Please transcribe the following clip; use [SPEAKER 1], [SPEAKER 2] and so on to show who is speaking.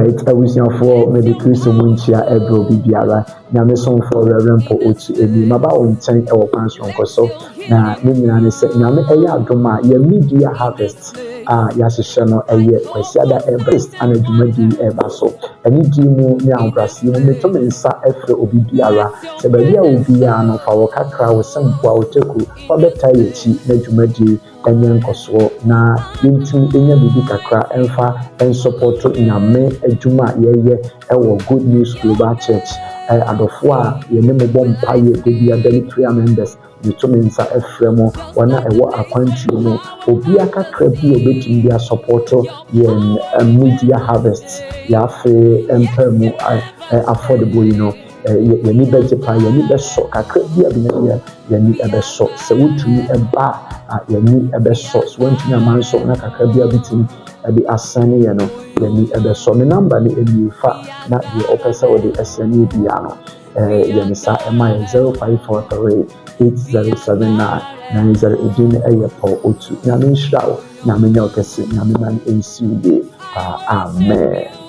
[SPEAKER 1] right, for medical munchia ebro bibiara. Nyame song for Reverend Po Otu Emi. Maba on 10 plans from Koso. Na Nina say Nyame Eya Doma, ye media harvest. Yashisha no eye kwesiada best and adwumadi eba so ani dimu ne ankrase mu meto mensa efre obi biara se ba bia obi ya no fa wokakra wo sempoa oteku fa beta yechi na adwumadi enye nkoso na yentimi enya bibi kakra emfa en support Nyame adwuma yeye ewo Good News Global Church adofo a ye ne mo mpa ye de bia daily prayer members determines Efremo, one ewa akwantu no, Obia kakra bi obetimi bia support yen media harvests, yafe empemu affordable, yeni beje pa, yeni beso, kakra bi abina yeni ebeso, se wutumi eba, yeni ebeso, so wentumi amanso, na kakra bi abitimi, ebi asane yeni ebeso, me number ni emifa, na ye opesa o de SNE biano. Yenisa MI 0543 8079 90 Edin Airport Otu. Yamin Shroud, Yamin Yokesi, Yamin NCD. Amen.